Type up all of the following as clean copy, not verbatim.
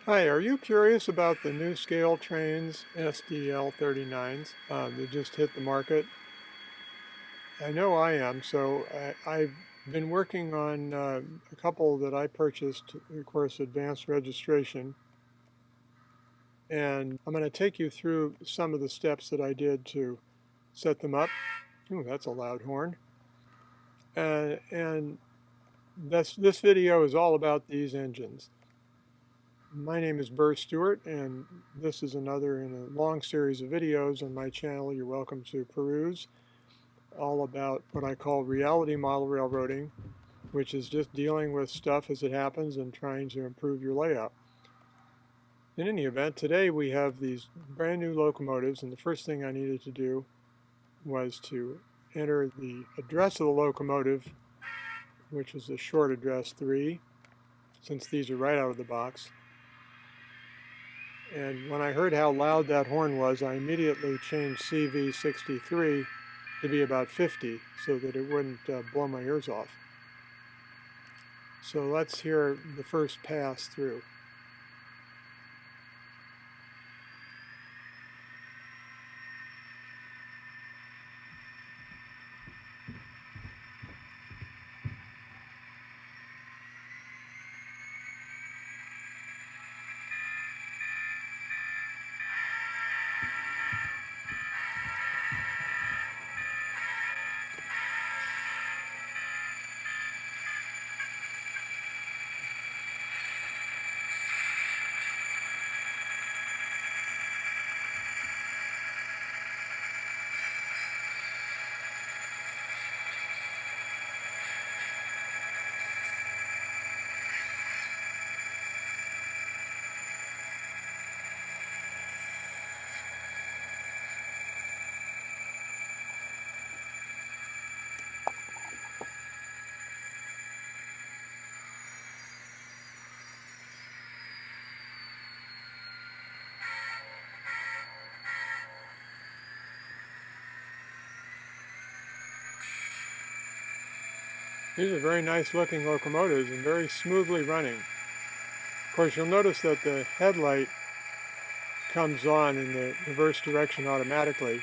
Hi, are you curious about the new ScaleTrains SDL39s that just hit the market? I know I am, so I've been working on a couple that I purchased, of course, advanced registration, and I'm going to take you through some of the steps that I did to set them up. Ooh, that's a loud horn. And this video is all about these engines. My name is Burr Stewart, and this is another in a long series of videos on my channel you're welcome to peruse, all about what I call reality model railroading, which is just dealing with stuff as it happens and trying to improve your layout. In any event, today we have these brand new locomotives, and the first thing I needed to do was to enter the address of the locomotive, which is the short address 3, since these are right out of the box. And when I heard how loud that horn was, I immediately changed CV63 to be about 50 so that it wouldn't blow my ears off. So let's hear the first pass through. These are very nice looking locomotives and very smoothly running. Of course, you'll notice that the headlight comes on in the reverse direction automatically,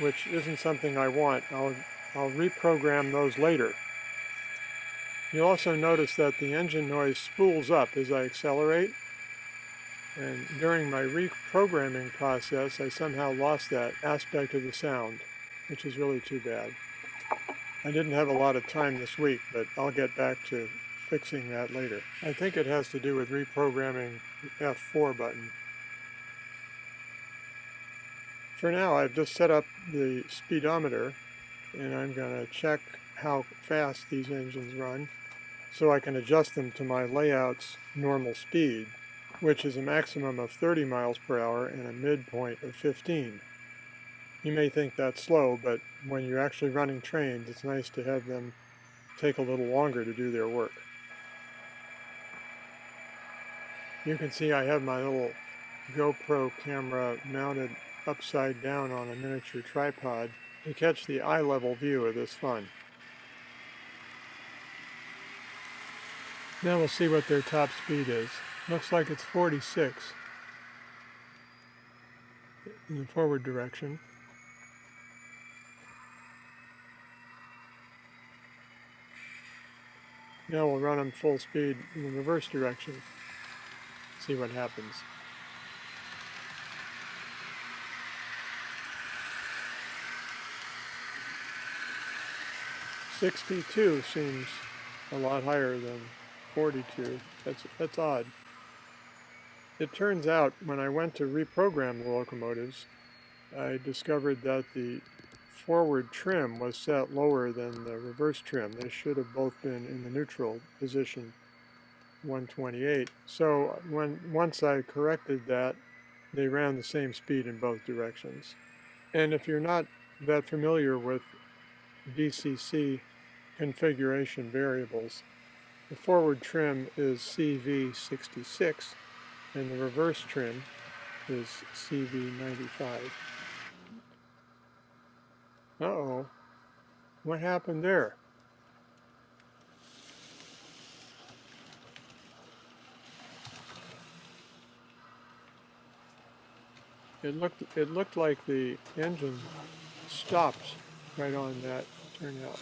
which isn't something I want. I'll reprogram those later. You'll also notice that the engine noise spools up as I accelerate, and during my reprogramming process I somehow lost that aspect of the sound, which is really too bad. I didn't have a lot of time this week, but I'll get back to fixing that later. I think it has to do with reprogramming the F4 button. For now, I've just set up the speedometer, and I'm going to check how fast these engines run so I can adjust them to my layout's normal speed, which is a maximum of 30 miles per hour and a midpoint of 15. You may think that's slow, but when you're actually running trains, it's nice to have them take a little longer to do their work. You can see I have my little GoPro camera mounted upside down on a miniature tripod to catch the eye-level view of this fun. Now we'll see what their top speed is. Looks like it's 46 in the forward direction. Now we'll run them full speed in the reverse direction. See what happens. "62" seems a lot higher than 42. That's odd. It turns out when I went to reprogram the locomotives, I discovered that the forward trim was set lower than the reverse trim. They should have both been in the neutral position, 128. So once I corrected that, they ran the same speed in both directions. And if you're not that familiar with VCC configuration variables, the forward trim is CV66 and the reverse trim is CV95. Uh-oh, what happened there? It looked like the engine stopped right on that turnout.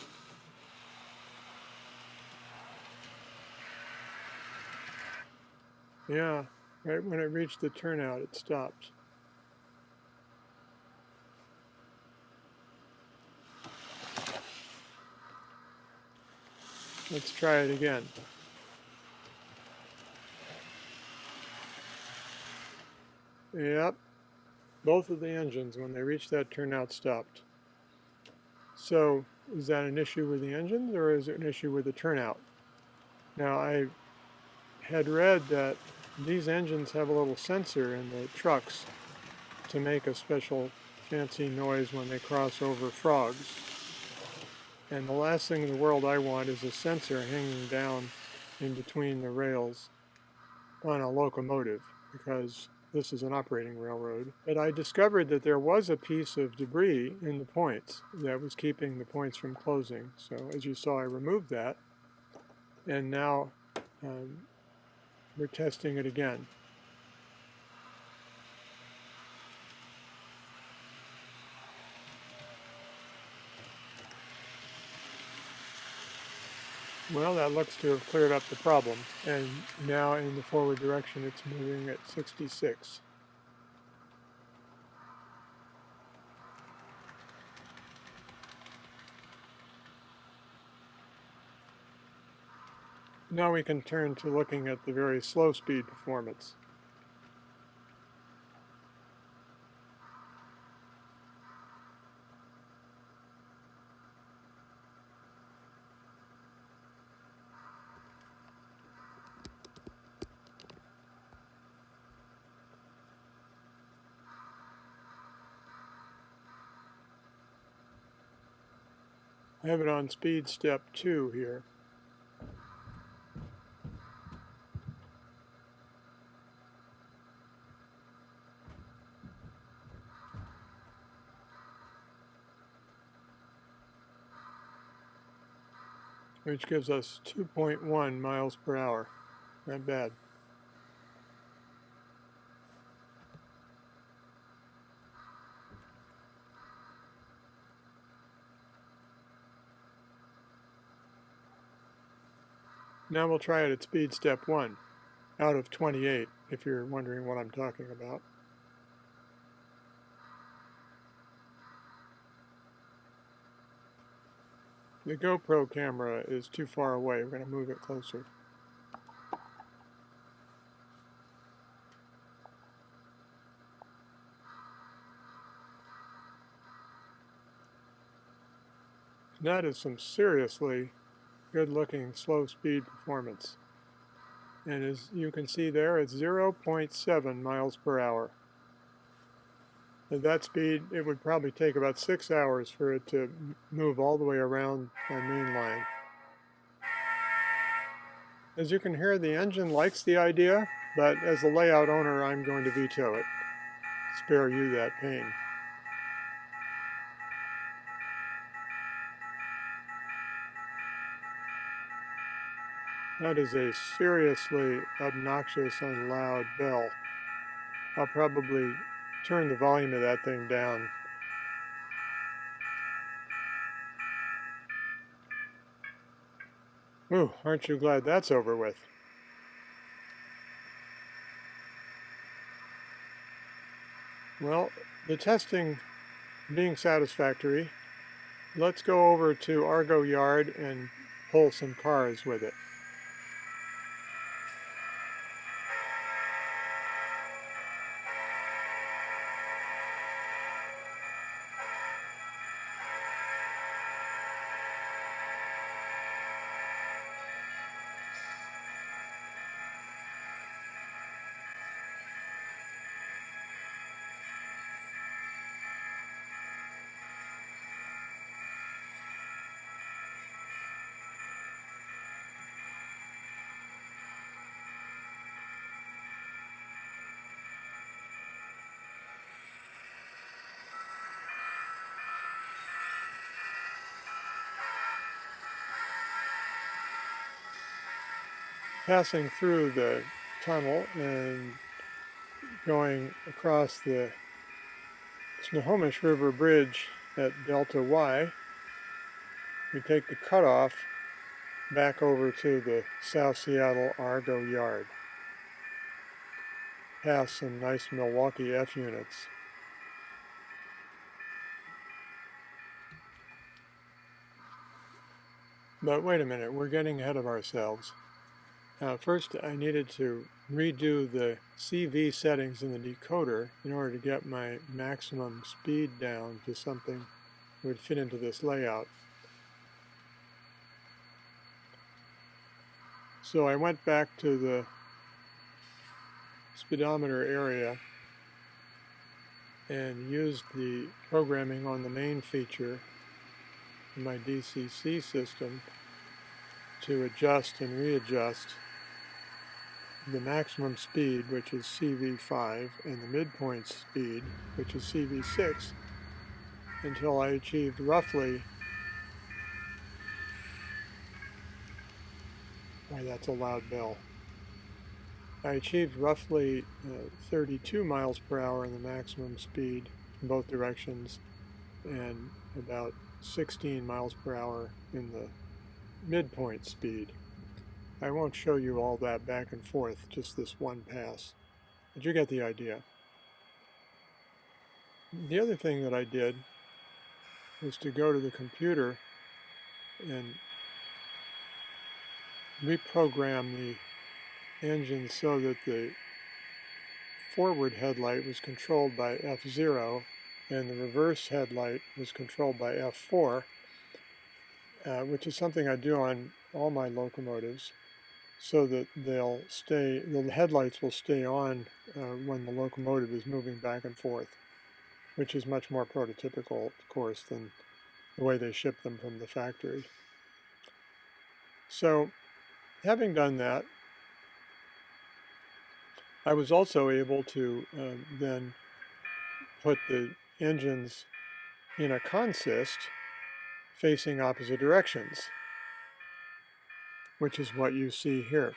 Yeah, right when it reached the turnout, it stopped. Let's try it again. Yep, both of the engines, when they reached that turnout, stopped. So, is that an issue with the engines, or is it an issue with the turnout? Now, I had read that these engines have a little sensor in the trucks to make a special fancy noise when they cross over frogs. And the last thing in the world I want is a sensor hanging down in between the rails on a locomotive, because this is an operating railroad. But I discovered that there was a piece of debris in the points that was keeping the points from closing. So as you saw, I removed that, and now we're testing it again. Well, that looks to have cleared up the problem, and now in the forward direction it's moving at 66. Now we can turn to looking at the very slow speed performance. I have it on speed step 2 here. Which gives us 2.1 miles per hour. Not bad. Now we'll try it at speed step 1, out of 28, if you're wondering what I'm talking about. The GoPro camera is too far away. We're going to move it closer. That is some seriously good-looking slow speed performance. And as you can see there, it's 0.7 miles per hour. At that speed, it would probably take about 6 hours for it to move all the way around our main line. As you can hear, the engine likes the idea, but as the layout owner, I'm going to veto it. Spare you that pain. That is a seriously obnoxious and loud bell. I'll probably turn the volume of that thing down. Ooh, aren't you glad that's over with? Well, the testing being satisfactory, let's go over to Argo Yard and pull some cars with it. Passing through the tunnel and going across the Snohomish River Bridge at Delta Y. We take the cutoff back over to the South Seattle Argo Yard. Past some nice Milwaukee F units. But wait a minute, we're getting ahead of ourselves. First, I needed to redo the CV settings in the decoder in order to get my maximum speed down to something that would fit into this layout. So I went back to the speedometer area and used the programming on the main feature in my DCC system to adjust and readjust the maximum speed, which is CV5, and the midpoint speed, which is CV6, until I achieved roughly, why that's a loud bell, I achieved roughly 32 miles per hour in the maximum speed in both directions and about 16 miles per hour in the midpoint speed. I won't show you all that back and forth, just this one pass, but you get the idea. The other thing that I did was to go to the computer and reprogram the engine so that the forward headlight was controlled by F0 and the reverse headlight was controlled by F4, which is something I do on all my locomotives, so that the headlights will stay on when the locomotive is moving back and forth, which is much more prototypical, of course, than the way they ship them from the factory. So, having done that, I was also able to then put the engines in a consist facing opposite directions, which is what you see here.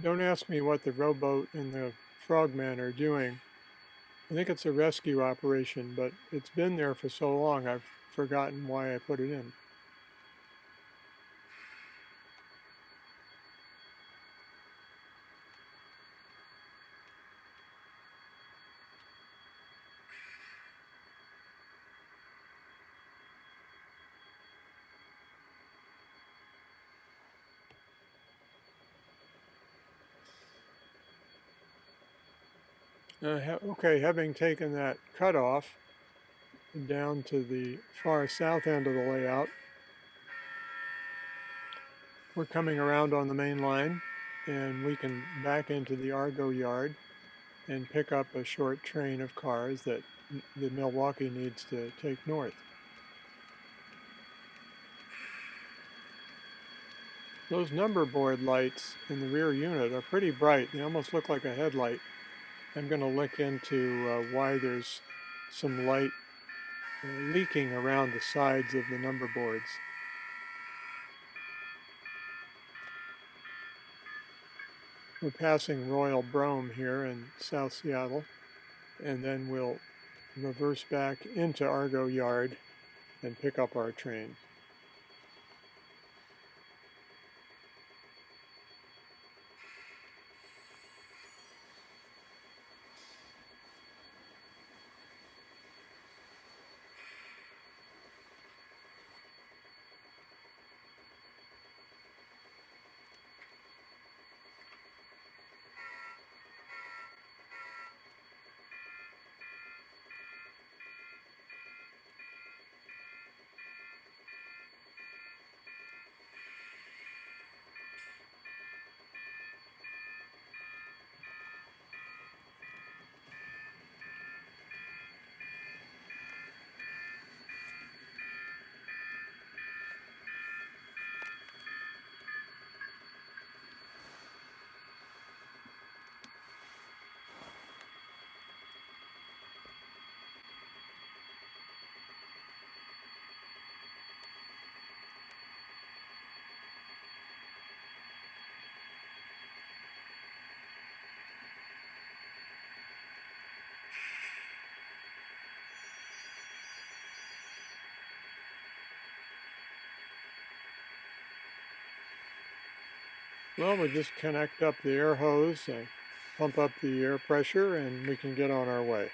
Don't ask me what the rowboat and the frogman are doing. I think it's a rescue operation, but it's been there for so long I've forgotten why I put it in. Okay, having taken that cutoff down to the far south end of the layout, we're coming around on the main line and we can back into the Argo Yard and pick up a short train of cars that the Milwaukee needs to take north. Those number board lights in the rear unit are pretty bright. They almost look like a headlight. I'm going to look into why there's some light leaking around the sides of the number boards. We're passing Royal Brome here in South Seattle, and then we'll reverse back into Argo Yard and pick up our train. Well, we just connect up the air hose and pump up the air pressure and we can get on our way.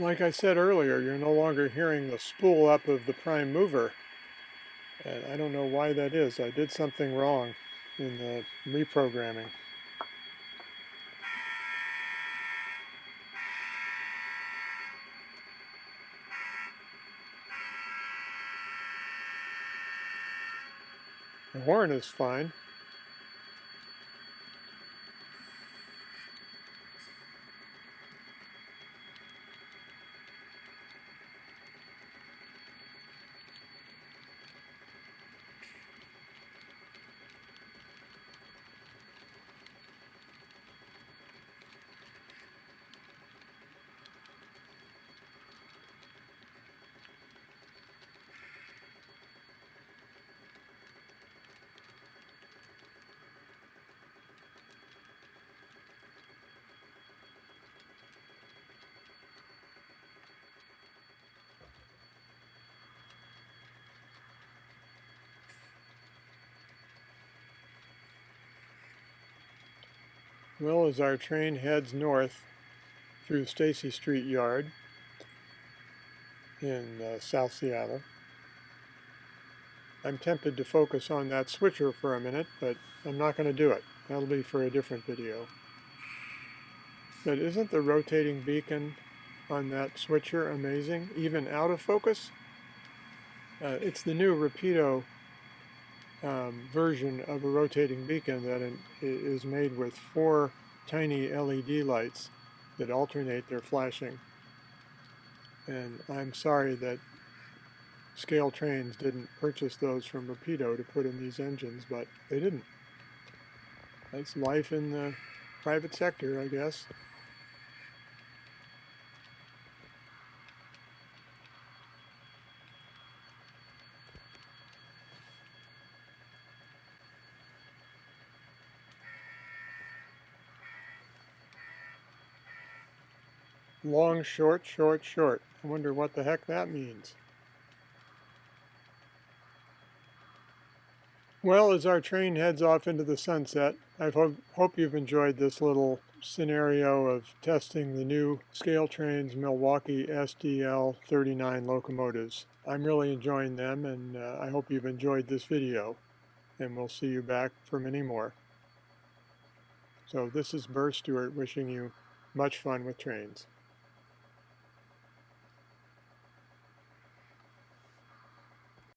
Like I said earlier, you're no longer hearing the spool up of the prime mover. And I don't know why that is. I did something wrong in the reprogramming. The horn is fine. Well, as our train heads north through Stacy Street Yard in South Seattle, I'm tempted to focus on that switcher for a minute, but I'm not going to do it. That'll be for a different video. But isn't the rotating beacon on that switcher amazing, even out of focus? It's the new Rapido version of a rotating beacon that is made with 4 tiny LED lights that alternate their flashing. And I'm sorry that ScaleTrains didn't purchase those from Rapido to put in these engines, but they didn't. That's life in the private sector, I guess. Long, short, short, short. I wonder what the heck that means. Well, as our train heads off into the sunset, I hope you've enjoyed this little scenario of testing the new ScaleTrains Milwaukee SDL39 locomotives. I'm really enjoying them, and I hope you've enjoyed this video, and we'll see you back for many more. So this is Burr Stewart wishing you much fun with trains.